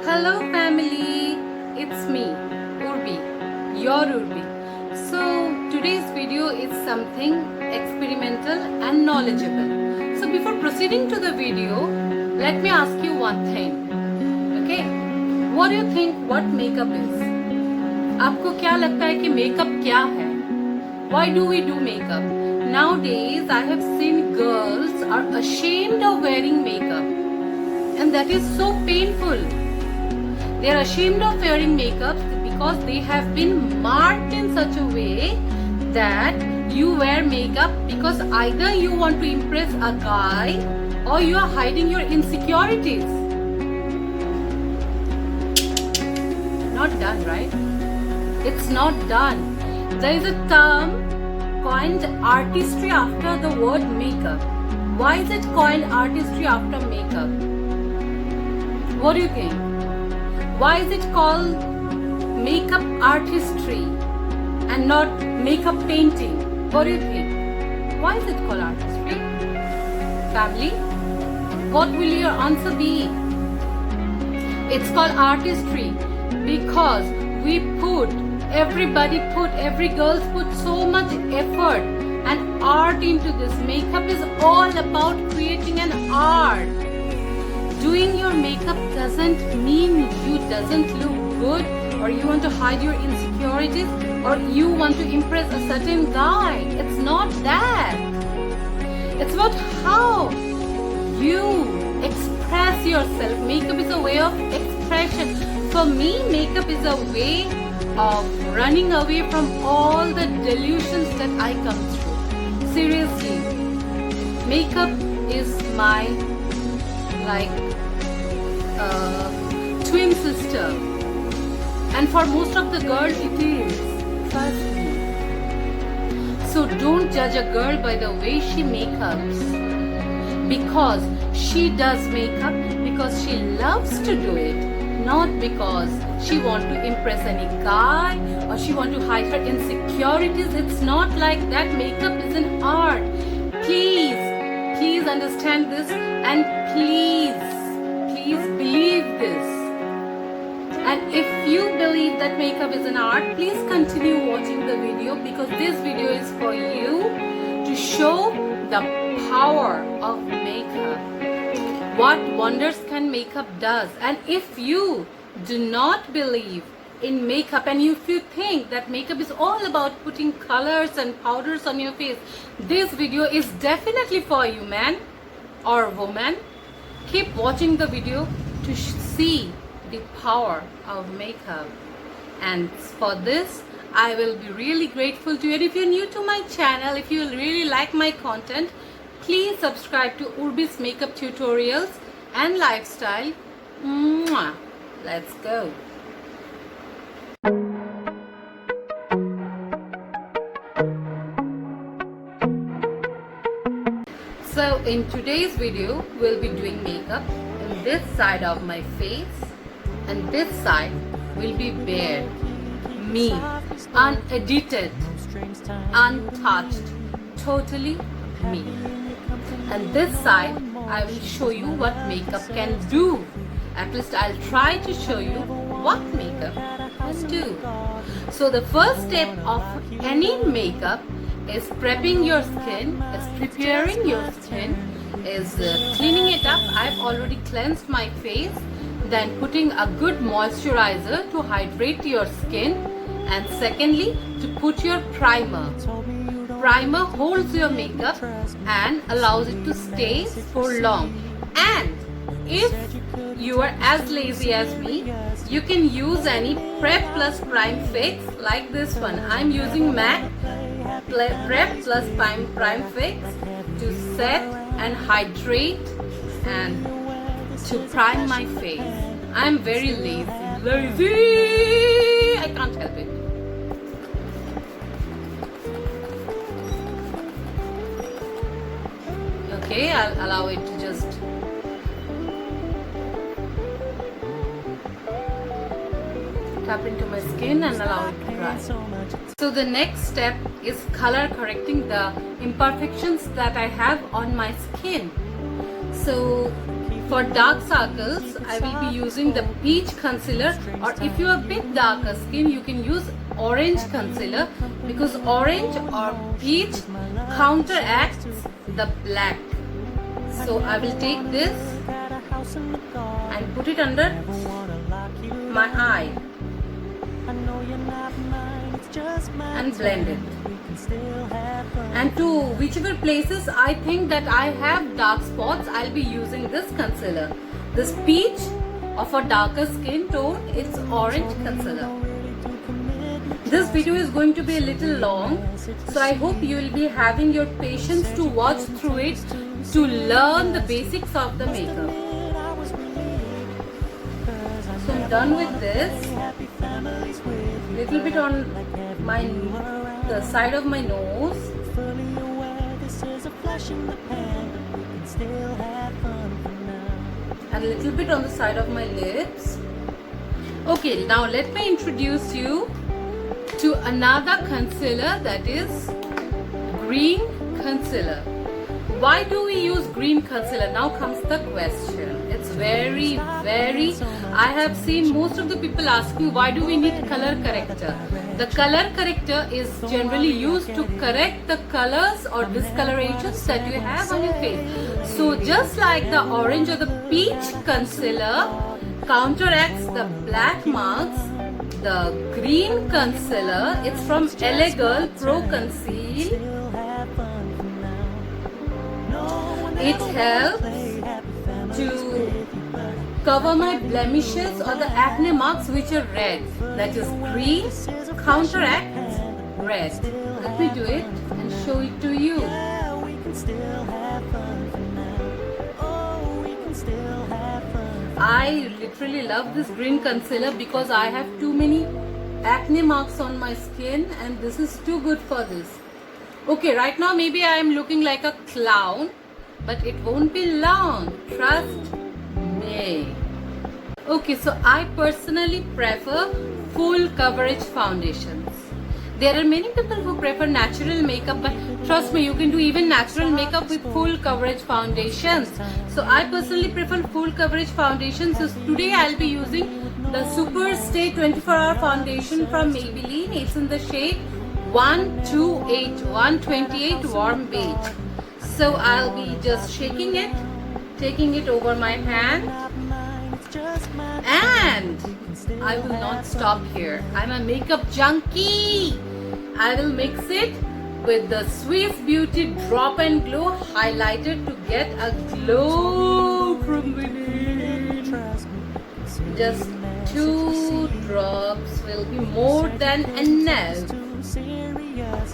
Hello family, it's me, Urbi, your Urbi. So today's video is something experimental and knowledgeable. So before proceeding to the video, let me ask you one thing. Okay, what do you think what makeup is? आपको क्या लगता है कि makeup क्या है? Why do we do makeup? Nowadays I have seen girls are ashamed of wearing makeup and that is so painful. They are ashamed of wearing makeup because they have been marked in such a way that you wear makeup because either you want to impress a guy or you are hiding your insecurities. Not done, right? It's not done. There is a term coined artistry after the word makeup. Why is it coined artistry after makeup? What do you think? Why is it called makeup artistry and not makeup painting? What do you think? Why is it called artistry? Family, what will your answer be? It's called artistry because every girls put so much effort and art into this. Makeup is all about creating an art. Doing your makeup doesn't mean you doesn't look good or you want to hide your insecurities or you want to impress a certain guy. It's not that. It's about how you express yourself. Makeup is a way of expression. For me, makeup is a way of running away from all the delusions that I come through. Seriously, makeup is my twin sister, and for most of the girls it is. Trust me. So don't judge a girl by the way she makeups, because she does makeup because she loves to do it, not because she want to impress any guy or she want to hide her insecurities. It's not like that. Makeup is an art. Please understand this, and please believe this. And if you believe that makeup is an art, please continue watching the video, because this video is for you to show the power of makeup. What wonders can makeup does. And if you do not believe in makeup and if you think that makeup is all about putting colors and powders on your face, this video is definitely for you, man or woman. Keep watching the video to see the power of makeup. And for this, I will be really grateful to you. And if you're new to my channel, if you really like my content, please subscribe to Urbi's Makeup Tutorials and Lifestyle. Mwah. Let's go. So in today's video, we'll be doing makeup in this side of my face, and this side will be bare, me, unedited, untouched, totally me. And this side, I will show you what makeup can do. At least I'll try to show you what makeup can do. So the first step of any makeup is prepping your skin, is preparing your skin, is cleaning it up. I've already cleansed my face, then putting a good moisturizer to hydrate your skin, and secondly, to put your primer. Primer holds your makeup and allows it to stay for long. And if you are as lazy as me, you can use any Prep Plus Prime Fix like this one. I'm using MAC Prep Plus Prime Fix to set and hydrate and to prime my face. I'm very lazy. I can't help it. Okay, I'll allow it to just tap into my skin and allow it to dry. So the next step is color correcting the imperfections that I have on my skin. So For dark circles, I will be using the peach concealer, or if you are a bit darker skin, you can use orange concealer, because orange or peach counteracts the black. So I will take this and put it under my eye and blend it. And to whichever places I think that I have dark spots, I'll be using this concealer. This peach of a darker skin tone, it's orange concealer. This video is going to be a little long, so I hope you will be having your patience to watch through it to learn the basics of the makeup. So I'm done with this. Little bit on the side of my nose. And a little bit on the side of my lips. Okay, now let me introduce you to another concealer, that is green concealer. Why do we use green concealer? Now comes the question. It's very, I have seen most of the people asking, why do we need color corrector? The color corrector is generally used to correct the colors or discolorations that you have on your face. So just like the orange or the peach concealer counteracts the black marks, the green concealer, it's from LA Girl Pro Conceal. It helps to cover my blemishes or the acne marks which are red. That is green counteracts red. Let me do it and show it to you. I literally love this green concealer because I have too many acne marks on my skin, and this is too good for this. Okay, right now maybe I am looking like a clown, but it won't be long, trust me. Okay, so I personally prefer full coverage foundations. There are many people who prefer natural makeup, but trust me, you can do even natural makeup with full coverage foundations. So I personally prefer full coverage foundations. So today I'll be using the Super Stay 24-hour foundation from Maybelline. It's in the shade 128 warm beige. So I'll be just shaking it, taking it over my hand, and I will not stop here. I'm a makeup junkie. I will mix it with the Swiss Beauty Drop and Glow highlighter to get a glow from within. Just 2 drops will be more than enough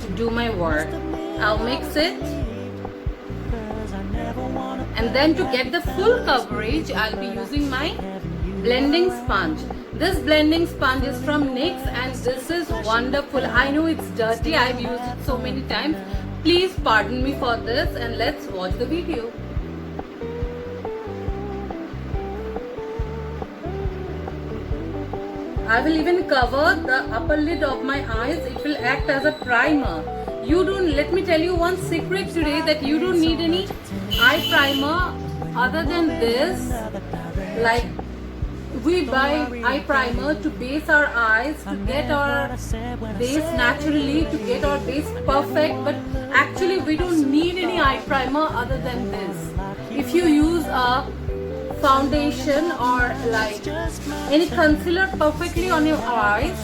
to do my work. I'll mix it. And then to get the full coverage, I'll be using my blending sponge. This blending sponge is from NYX and this is wonderful. I know it's dirty, I've used it so many times. Please pardon me for this, and let's watch the video. I will even cover the upper lid of my eyes. It will act as a primer. Let me tell you one secret today, that you don't need any eye primer other than this. Like, we buy eye primer to base our eyes, to get our base naturally, to get our base perfect, but actually we don't need any eye primer other than this. If you use a foundation or like any concealer perfectly on your eyes,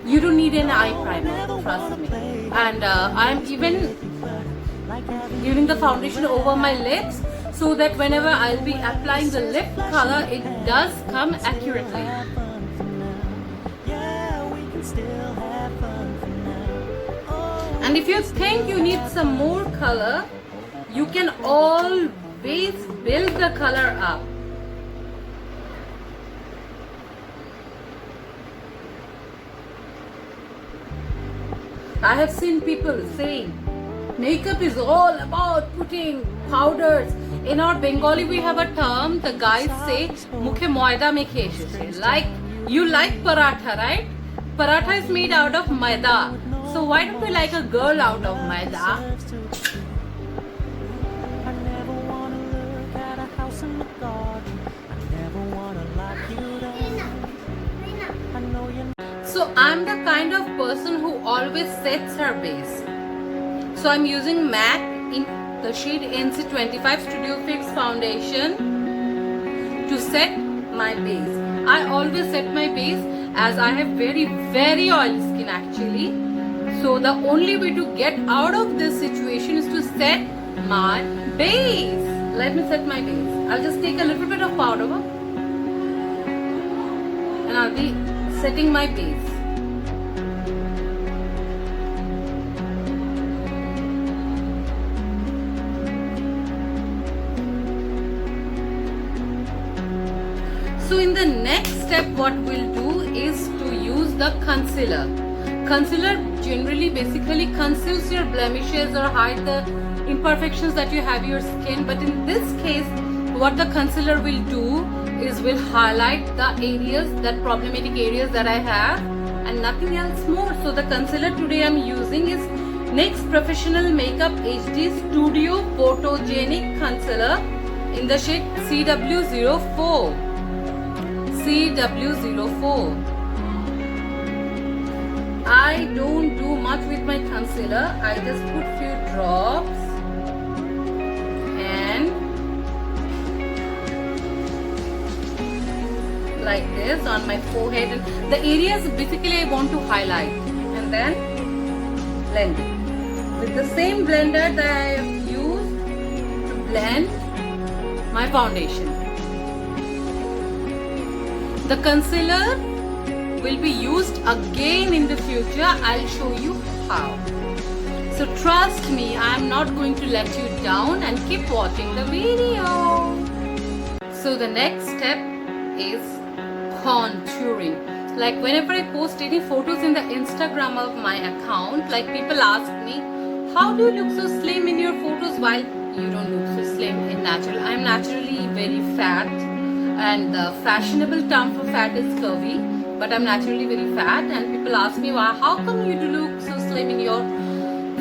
you don't need an eye primer, trust me. And I'm even giving the foundation over my lips, so that whenever I'll be applying the lip color, it does come accurately. And if you think you need some more color, you can always build the color up. I have seen people saying makeup is all about putting powders. In our Bengali we have a term, the guys say mukhe moida mekhe esheche. Like, you like paratha, right? Paratha is made out of maida. So why don't we like a girl out of maida? So I'm the kind of person who always sets her base. So I'm using MAC in the shade NC25 Studio Fix foundation to set my base. I always set my base as I have very oily skin actually. So the only way to get out of this situation is to set my base. Let me set my base. I'll just take a little bit of powder and I'll be setting my base. So in the next step what we'll do is to use the concealer. Concealer generally basically conceals your blemishes or hide the imperfections that you have in your skin, but in this case what the concealer will do is will highlight the areas, that problematic areas that I have, and nothing else more. So the concealer today I'm using is NYX Professional Makeup HD Studio Photogenic Concealer in the shade CW04. CW04. I don't do much with my concealer. I just put few drops and like this on my forehead and the areas basically I want to highlight, and then blend it with the same blender that I have used to blend my foundation. The concealer will be used again in the future. I'll show you how. So trust me, I'm not going to let you down and keep watching the video. So the next step is contouring. Like whenever I post any photos in the Instagram of my account, like people ask me, how do you look so slim in your photos while you don't look so slim in natural? I'm naturally very fat, and the fashionable term for fat is curvy, but I'm naturally very fat, and people ask me, well, how come you do look so slim in your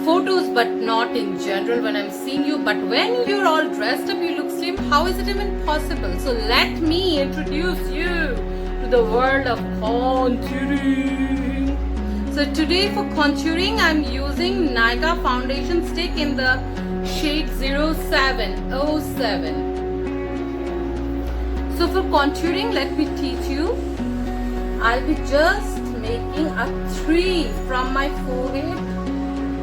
photos but not in general when I'm seeing you, but when you're all dressed up you look slim? How is it even possible? So let me introduce you to the world of contouring. So today for contouring I'm using Nykaa foundation stick in the shade 0707. So for contouring, let me teach you. I'll be just making a 3 from my forehead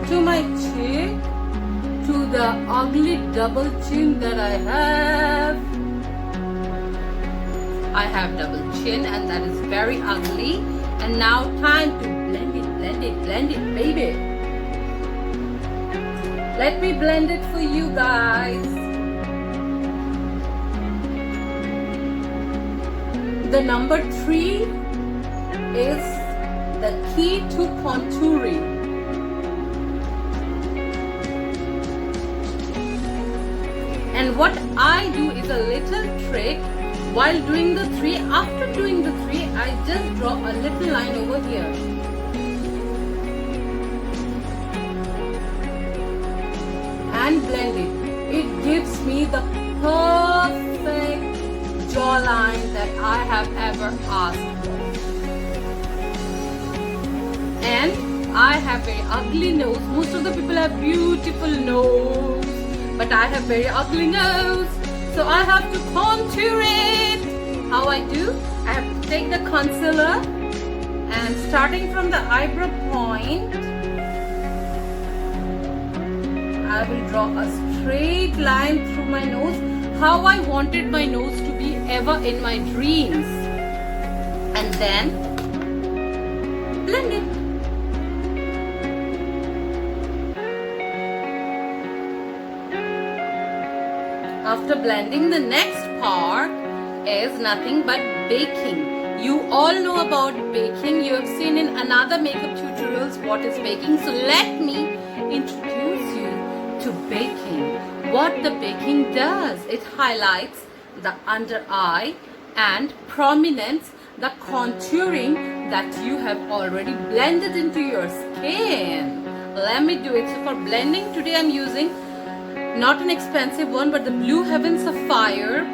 to my cheek to the ugly double chin that I have. I have double chin and that is very ugly. And now time to blend it, baby. Let me blend it for you guys. The number 3 is the key to contouring. And what I do is a little trick while doing the 3. After doing the 3, I just draw a little line over here. And blend it. It gives me the perfect jawline that I have ever asked for. And I have very ugly nose. Most of the people have beautiful nose, but I have very ugly nose, so I have to contour it. How I do? I have to take the concealer and starting from the eyebrow point, I will draw a straight line through my nose, how I wanted my nose to be ever in my dreams, and then blend it. After blending, the next part is nothing but baking. You all know about baking. You have seen in another makeup tutorials what is baking. So let me introduce you to baking. What the baking does, it highlights the under eye and prominence, the contouring that you have already blended into your skin. Let me do it. So for blending, today I'm using not an expensive one, but the Blue Heaven Sapphire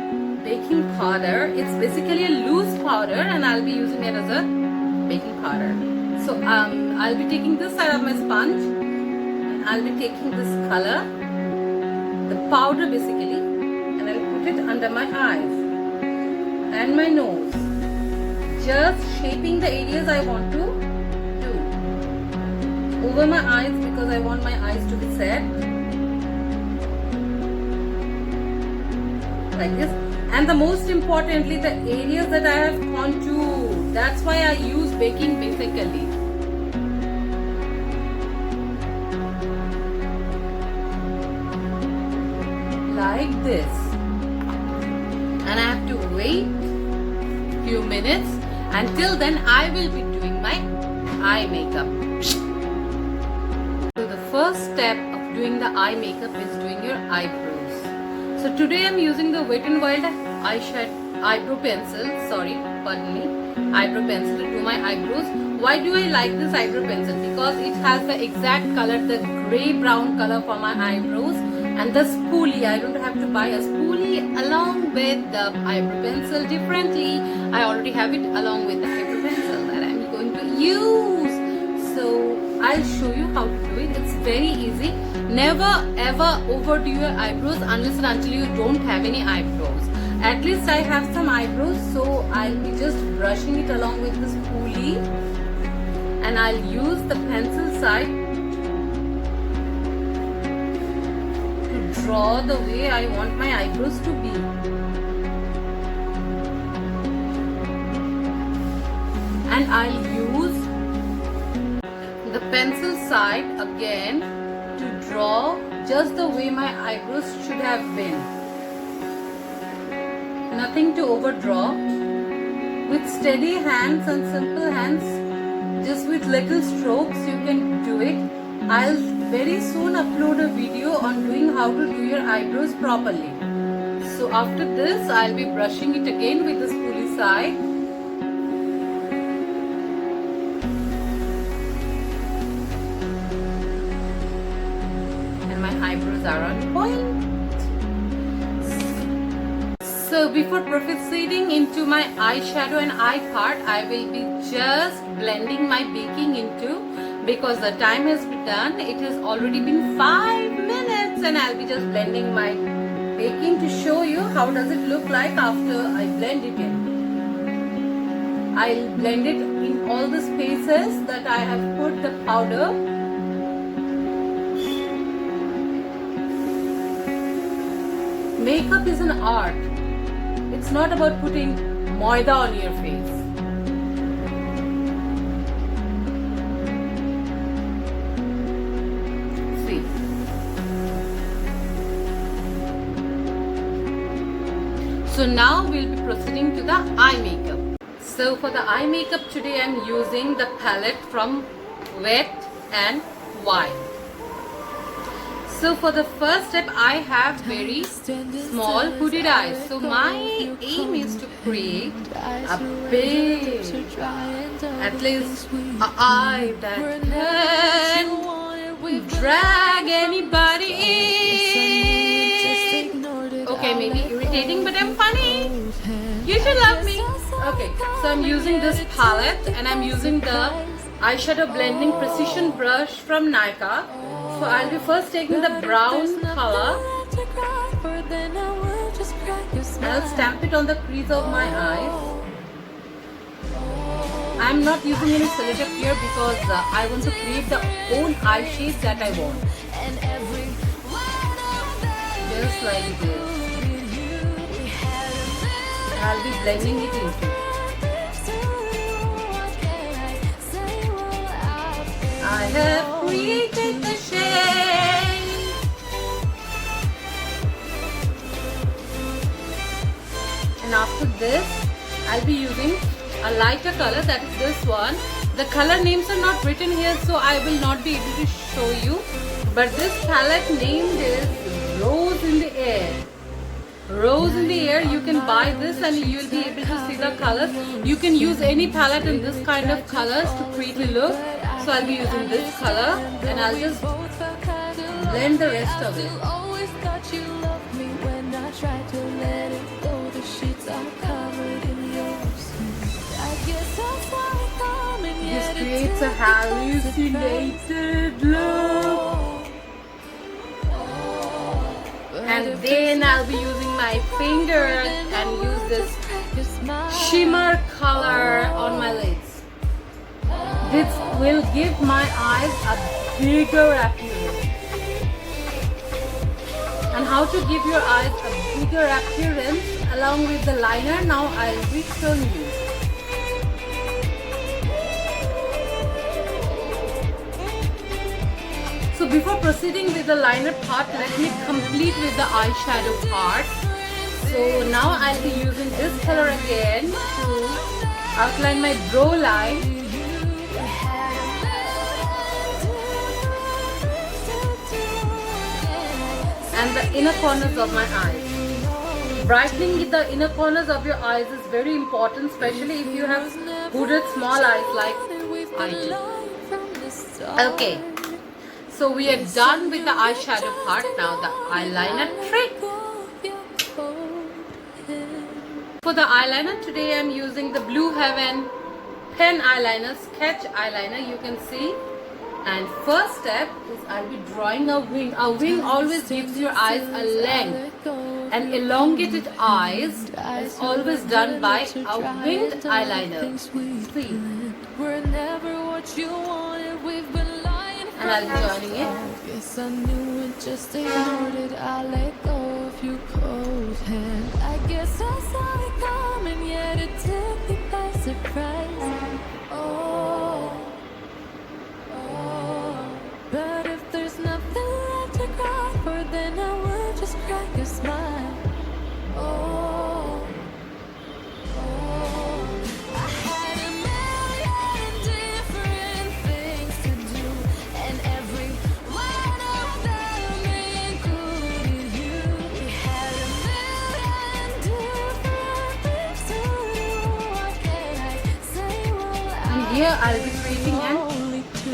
baking powder. It's basically a loose powder and I'll be using it as a baking powder. So I'll be taking this side of my sponge and I'll be taking this color, the powder basically, and I'll put it under my eyes and my nose, just shaping the areas I want to do. Over my eyes because I want my eyes to be set. Like this. And the most importantly, the areas that I have contoured. That's why I use baking basically. Like this. And I have to wait few minutes. Until then, I will be doing my eye makeup. So the first step of doing the eye makeup is doing your eyebrows. So today I'm using the Wet n Wild eyebrow pencil, eyebrow pencil to do my eyebrows. Why do I like this eyebrow pencil? Because it has the exact color, the grey brown color for my eyebrows, and the spoolie. I don't have to buy a spoolie along with the eyebrow pencil differently. I already have it along with the eyebrow pencil that I'm going to use. So I'll show you how to do it. It's very easy. Never ever overdo your eyebrows unless and until you don't have any eyebrows. At least I have some eyebrows, so I'll be just brushing it along with the spoolie, and I'll use the pencil side to draw the way I want my eyebrows to be. And I'll use the pencil side again to draw just the way my eyebrows should have been. Nothing to overdraw. With steady hands and simple hands, just with little strokes you can do it. I'll very soon upload a video on doing how to do your eyebrows properly. So after this, I'll be brushing it again with the spoolie side. And my eyebrows are on point. So before proceeding into my eyeshadow and eye part, I will be just blending my baking into, because the time has been done. It has already been 5 minutes and I'll be just blending my baking to show you how does it look like after I blend it in. I'll blend it in all the spaces that I have put the powder. Makeup is an art. It's not about putting moida on your face. See. So now we'll be proceeding to the eye makeup. So for the eye makeup today I'm using the palette from Wet n Wild. So for the first step, I have very small hooded eyes. So my aim is to create a big, at least an eye that can drag anybody in. Okay, maybe irritating, but I'm funny. You should love me. Okay, so I'm using this palette and I'm using the eyeshadow blending precision brush from Nykaa. So I'll be first taking the brown color and I'll stamp it on the crease of my eyes. I'm not using any sellotape here because I want to create the own eye shape that I want. Just like this. I'll be blending it into. I have created the shade. And after this, I'll be using a lighter color, that is this one. The color names are not written here, so I will not be able to show you. But this palette named is Rose in the Air. Rose in the Air, you can buy this and you will be able to see the colors. You can use any palette in this kind of colors to create a look. So I'll be using this color and I'll just blend the rest of it. creates a hallucinated look. And then I'll be using my finger and use this shimmer color on my lids. This will give my eyes a bigger appearance. And how to give your eyes a bigger appearance along with the liner, now I'll be showing you. So before proceeding with the liner part, let me complete with the eyeshadow part. So now I'll be using this color again to outline my brow line. And the inner corners of my eyes. Brightening the inner corners of your eyes is very important, especially if you have hooded small eyes like I do. Okay, so we are done with the eyeshadow part. Now the eyeliner trick. For the eyeliner today I'm using the Blue Heaven pen eyeliner, sketch eyeliner, you can see. And first step is I'll be drawing a wing. A wing always gives your eyes a length. And elongated eyes is always done by a winged eyeliner. See? And I'll be joining it. Guess I knew it, just ignored it. I let go of your cold hand. I guess I saw it coming, yet it took me by surprise. Oh. But if there's nothing left to cry for, then I would just crack a smile. Oh, I had a million different things to do, and every one of them included you. We had a million different things to do. What can I say? Well, And here I'll be creating an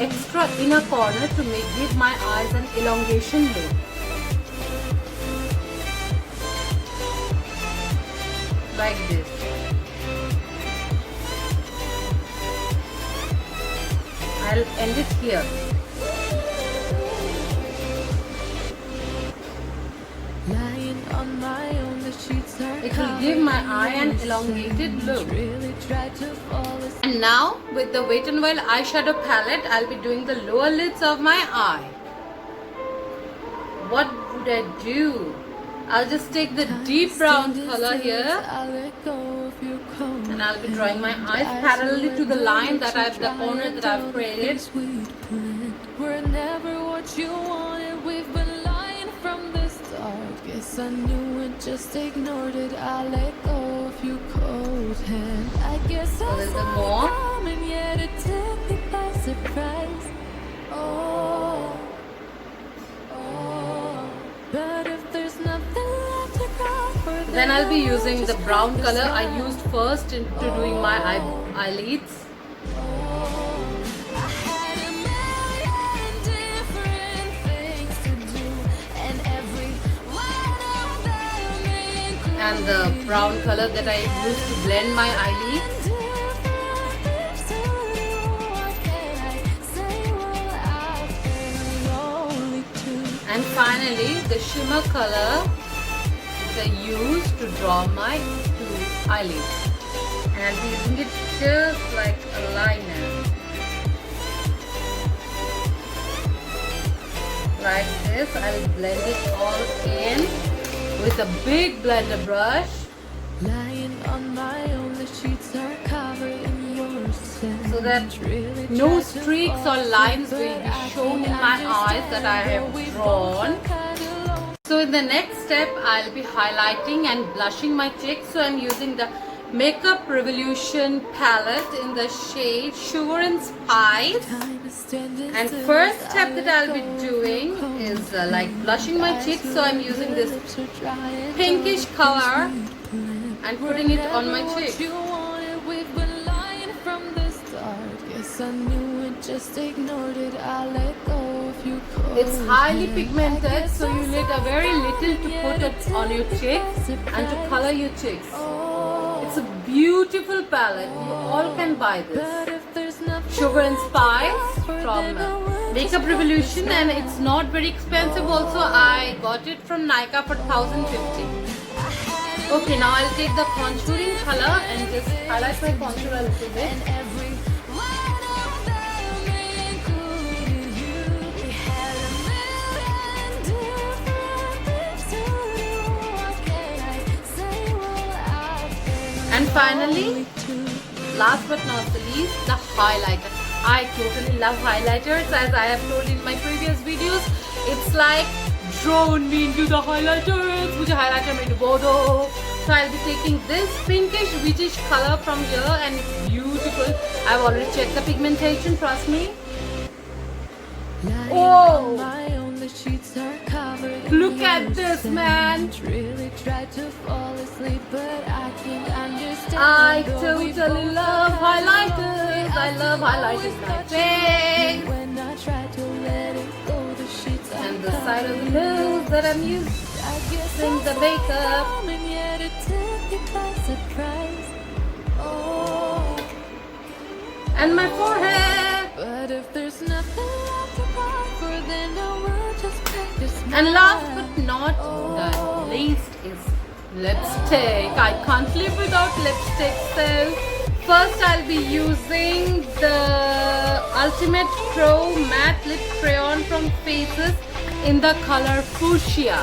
extra inner corner to give my eyes an elongation look. Like this. I'll end it here. lying on my own, the sheets are It will give my eye an elongated look. really tried to fall asleep. And now with the Wet n Wild eyeshadow palette, I'll be doing the lower lids of my eye. What would I do? I'll just take the deep brown color here and I'll be drawing my eyes parallelly to the line that the corner that I've created. We're never what you wanted, we've been lying from the start. Guess I knew it, just ignored it. I let go of your cold hand. I guess I little saw more. it coming, yet it took me by surprise. Oh, but if there's nothing left to cry for, Then I'll be using the brown color I used first into doing my eyelids. I had a million different things to do, and every one of them included And the brown color that I used to blend my eyelids. different things to do. What can I say? Well, I've been lonely too. And finally, the shimmer color which I used to draw my two eyelids. And I'll be using it just like a liner. Like this, I'll blend it all in with a big blender brush Lying on my own, the sheets are covered in your scent. so that Really no tried to streaks fall or lines asleep, will but be I shown in think my I just eyes that I have we both drawn. were kinda lonely. So in the next step, I'll be highlighting and blushing my cheeks. So I'm using the Makeup Revolution palette in the shade Sugar and Spice. Time is standing And still first as step I that let I'll be go of doing your cold is like blushing my hand. cheeks. So I'm using this Lips are dry and pinkish dark color as we planned. and putting it on my Never what cheeks. you wanted, we've been lying from the start. Guess I knew it, just ignored it. I let go of your cold It's highly hand. pigmented, I guess so you I need a saw very it little to coming, put yet it on your took me by cheeks and to surprise. color your cheeks. Oh, It's a beautiful palette. You all can buy this. but if there's nothing Sugar and Spice from Makeup Revolution, and it's not very expensive also. I got it from Nykaa for 1050. Okay, now I'll take the contouring color and just highlight my contour a little bit. And every one of them included you. We had a million different things to do. What can I say? Well, I've been And finally, lonely too. last but not the least, the highlighter. I totally love highlighters, as I have told in my previous videos. It's like drawn me into the highlighters. मुझे highlighter में डुबो दो. So I'll be taking this pinkish wheatish color from here, and it's beautiful. I've already checked the pigmentation, trust me. Lying Oh. on my own, the sheets are covered in Look at yellow this, sand. man. Really tried to fall asleep, but I can't understand. I Though we totally both love have highlighters. I love highlighters always my got you with me. face. When I try to let it go, the sheets are And the side of the covered. nose that I'm using I guess the that's makeup. wrong, and yet it took you by surprise. Oh, and my forehead. but if there's nothing left to cry for, then I will just make this. And last but not the least is lipstick. I can't live without lipstick. So first I'll be using the Ultimate Pro Matte Lip Crayon from Faces in the color Fuchsia.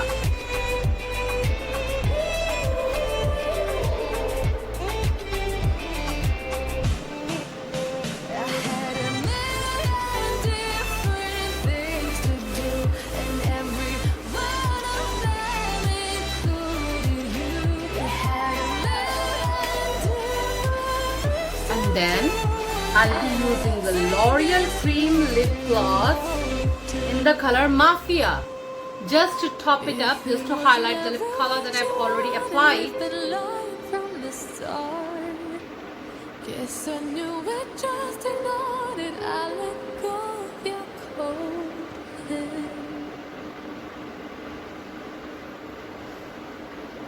I had a million different things to do, and every one of them included you. I had a million different things And then I'll be using the L'Oreal Cream Lip Gloss in the color Mafia, just to top it up, just to highlight the lip color that I've already applied. We've been lying from the start. Guess I knew it, just ignored it. I let go of your cold hand.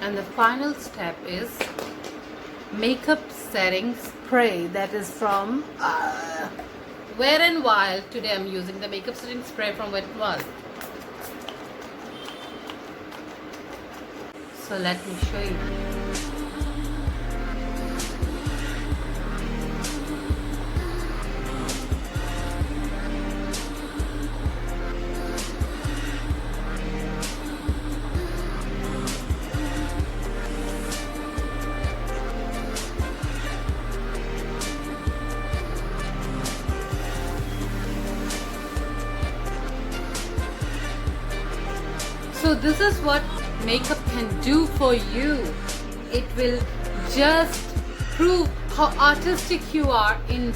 And the final step is makeup setting spray, that is from Wet n Wild. Today I'm using the makeup setting spray from Wet n Wild. So let me show you. So this is what makeup can do for you. It will just prove how artistic you are in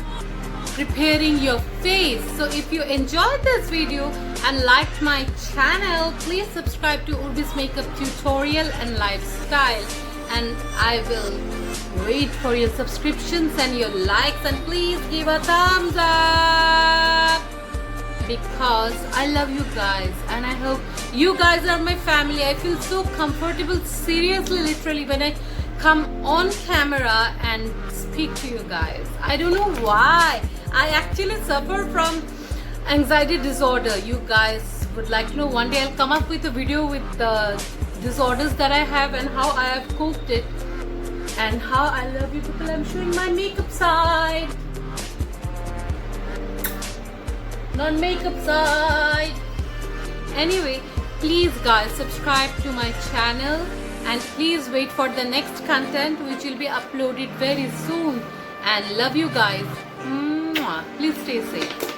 preparing your face. So if you enjoyed this video and liked my channel, please subscribe to Urbis Makeup Tutorial and Lifestyle, and I will wait for your subscriptions and your likes, and please give a thumbs up, because I love you guys and I hope you guys are my family. I feel so comfortable, seriously, literally, when I come on camera and speak to you guys. I don't know why. I actually suffer from anxiety disorder. You guys would like to know, one day I'll come up with a video with the disorders that I have and how I have coped it and how I love you people. I'm showing my makeup side, non-makeup side. Anyway, please guys, subscribe to my channel and please wait for the next content which will be uploaded very soon. And love you guys. Mwah. Please stay safe.